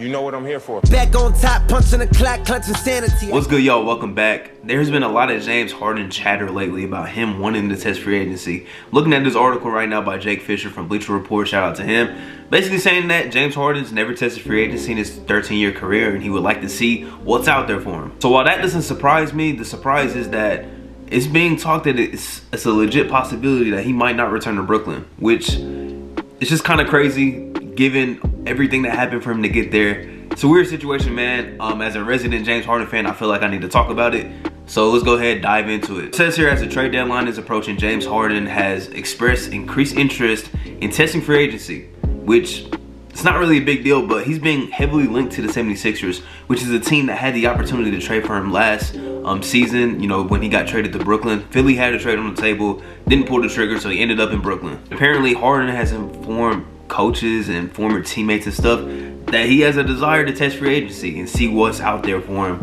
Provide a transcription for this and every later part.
You know what I'm here for. Back on top, punching the clock, clutching sanity. What's good, y'all? Welcome back. There's been a lot of James Harden chatter lately about him wanting to test free agency. Looking at this article right now by Jake Fisher from Bleacher Report, shout out to him, basically saying that James Harden's never tested free agency in his 13-year career and he would like to see what's out there for him. So while that doesn't surprise me, the surprise is that it's being talked that it's a legit possibility that he might not return to Brooklyn, which is just kind of crazy given everything that happened for him to get there. It's a weird situation, man. As a resident James Harden fan, I feel like I need to talk about it. So let's go ahead and dive into it. It says here, as the trade deadline is approaching, James Harden has expressed increased interest in testing free agency, which it's not really a big deal, but he's being heavily linked to the 76ers, which is a team that had the opportunity to trade for him last season, you know, when he got traded to Brooklyn. Philly had a trade on the table, didn't pull the trigger, so he ended up in Brooklyn. Apparently, Harden has informed coaches and former teammates and stuff that he has a desire to test free agency and see what's out there for him,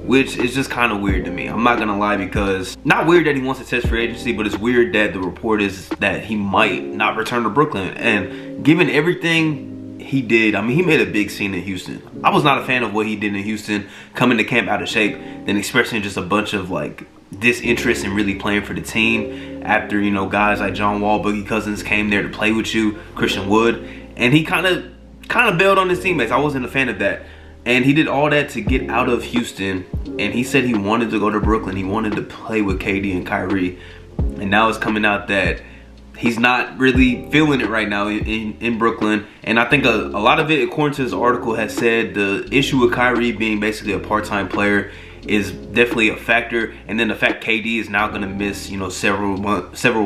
which is just kind of weird to me. I'm not gonna lie, because not weird that he wants to test free agency, but it's weird that the report is that he might not return to Brooklyn. And given everything he did, I mean, he made a big scene in Houston. I was not a fan of what he did in Houston, coming to camp out of shape, then expressing just a bunch of like disinterest in really playing for the team after, you know, guys like John Wall, Boogie Cousins came there to play with you, Christian Wood, and he kind of bailed on his teammates. I wasn't a fan of that. And he did all that to get out of Houston, and he said he wanted to go to Brooklyn. He wanted to play with KD and Kyrie, and now it's coming out that he's not really feeling it right now in Brooklyn. And I think a lot of it, according to this article, has said the issue with Kyrie being basically a part-time player is definitely a factor, and then the fact KD is now going to miss, you know, several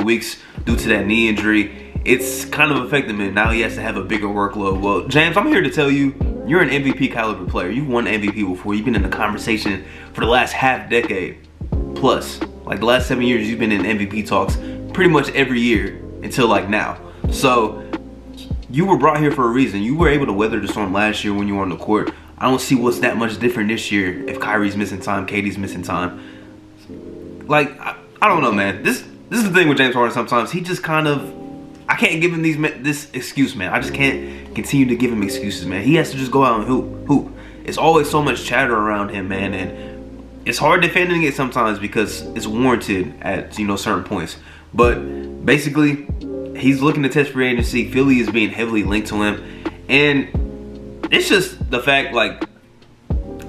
weeks due to that knee injury. It's kind of affecting him. Now he has to have a bigger workload. Well, James, I'm here to tell you, you're an MVP caliber player. You've won MVP before. You've been in the conversation for the last half decade plus. Like the last 7 years, you've been in MVP talks pretty much every year until like now. So you were brought here for a reason. You were able to weather the storm last year when you were on the court. I don't see what's that much different this year if Kyrie's missing time, KD's missing time. Like, I don't know, man. This is the thing with James Harden sometimes. He just kind of, I can't give him this excuse, man. I just can't continue to give him excuses, man. He has to just go out and hoop. It's always so much chatter around him, man, and it's hard defending it sometimes because it's warranted at, you know, certain points. But basically, he's looking to test free agency. Philly is being heavily linked to him, and it's just the fact, like,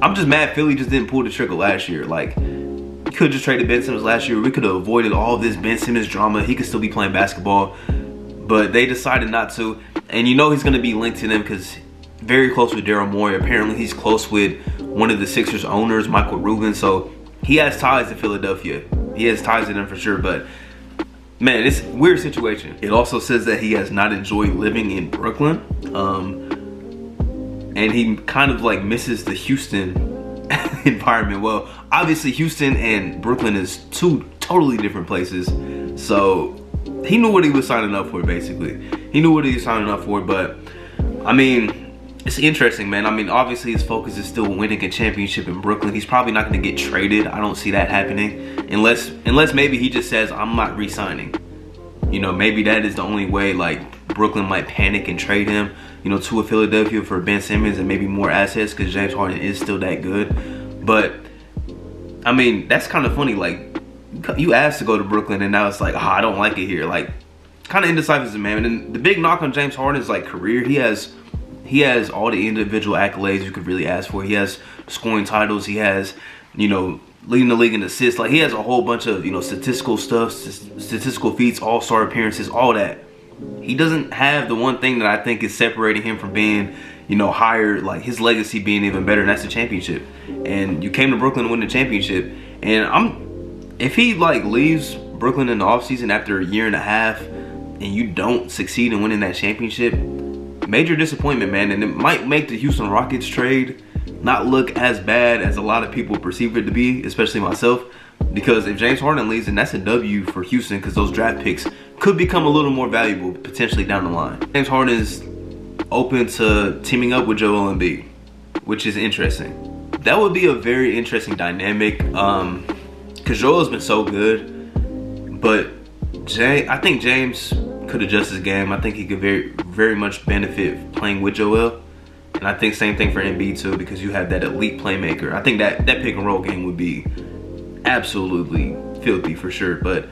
I'm just mad Philly just didn't pull the trigger last year. Like, you could have just traded Ben Simmons last year. We could have avoided all of this Ben Simmons drama. He could still be playing basketball, but they decided not to. And you know he's going to be linked to them because very close with Daryl Morey. Apparently he's close with one of the Sixers owners, Michael Rubin. So he has ties to Philadelphia. He has ties to them for sure. But man, it's a weird situation. It also says that he has not enjoyed living in Brooklyn. And he kind of like misses the Houston environment. Well, obviously Houston and Brooklyn is two totally different places. So he knew what he was signing up for, basically. He knew what he was signing up for, but I mean, it's interesting, man. I mean, obviously his focus is still winning a championship in Brooklyn. He's probably not going to get traded. I don't see that happening unless maybe he just says, I'm not re-signing. You know, maybe that is the only way, like, Brooklyn might panic and trade him, you know, to a Philadelphia for Ben Simmons and maybe more assets because James Harden is still that good. But I mean, that's kind of funny. Like, you asked to go to Brooklyn and now it's like, I don't like it here. Like, kind of indecisive, man. And the big knock on James Harden's like career, he has all the individual accolades you could really ask for. He has scoring titles. He has, you know, leading the league in assists. Like, he has a whole bunch of, you know, statistical stuff, statistical feats, all-star appearances, all that. He doesn't have the one thing that I think is separating him from being, you know, higher, like his legacy being even better, and that's the championship. And you came to Brooklyn to win the championship. And if he like leaves Brooklyn in the offseason after a year and a half and you don't succeed in winning that championship, major disappointment, man. And it might make the Houston Rockets trade not look as bad as a lot of people perceive it to be, especially myself. Because if James Harden leaves, then that's a W for Houston because those draft picks could become a little more valuable potentially down the line. James Harden is open to teaming up with Joel Embiid, which is interesting. That would be a very interesting dynamic because Joel's been so good, but I think James could adjust his game. I think he could very much benefit playing with Joel. And I think same thing for Embiid too, because you have that elite playmaker. I think that pick and roll game would be absolutely filthy for sure. But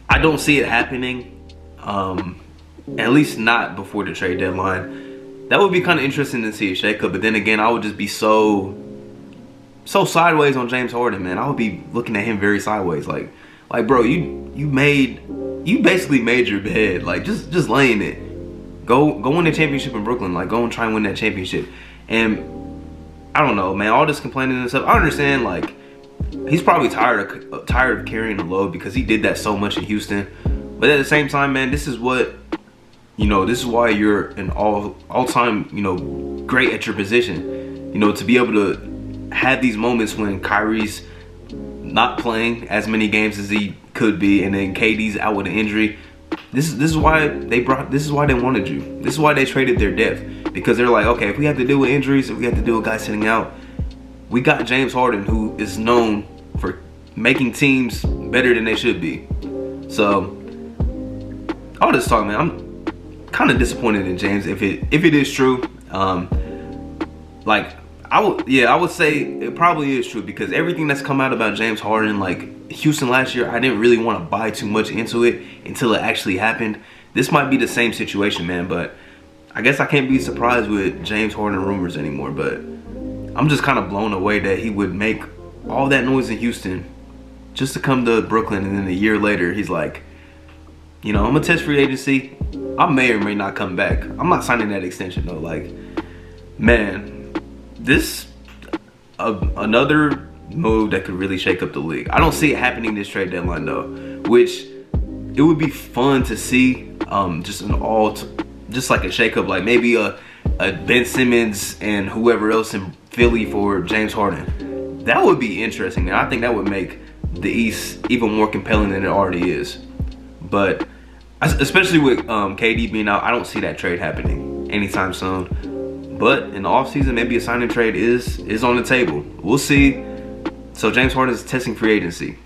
I don't see it happening. At least not before the trade deadline. That would be kind of interesting to see a shakeup. But then again, I would just be so sideways on James Harden, man. I would be looking at him very sideways, like bro, you basically made your bed, like just laying it. Go win the championship in Brooklyn, like go and try and win that championship. And I don't know, man. All this complaining and stuff, I understand. Like he's probably tired of carrying the load because he did that so much in Houston. But at the same time, man, this is what, this is why you're an all-time, great at your position. To be able to have these moments when Kyrie's not playing as many games as he could be, and then KD's out with an injury. This is why they wanted you. This is why they traded their depth, because they're like, okay, if we have to deal with injuries, if we have to deal with guys sitting out, we got James Harden, who is known for making teams better than they should be. So all this talk, man, I'm kind of disappointed in James if it is true. I would say it probably is true, because everything that's come out about James Harden, like Houston last year, I didn't really want to buy too much into it until it actually happened. This might be the same situation, man, but I guess I can't be surprised with James Harden rumors anymore. But I'm just kind of blown away that he would make all that noise in Houston just to come to Brooklyn, and then a year later he's like, I'm gonna test free agency. I may or may not come back. I'm not signing that extension though. Like, man, this another move that could really shake up the league. I don't see it happening this trade deadline though, which it would be fun to see. Just like a shake up, like maybe a Ben Simmons and whoever else in Philly for James Harden. That would be interesting, and I think that would make the East even more compelling than it already is. But especially with KD being out, I don't see that trade happening anytime soon. But in the offseason, maybe a signing trade is on the table. We'll see. So James Harden is testing free agency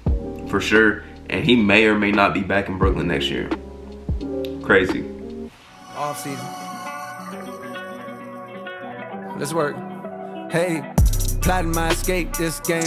for sure, and he may or may not be back in Brooklyn next year. Crazy. Offseason. Let's work. Hey, plotting my escape this game.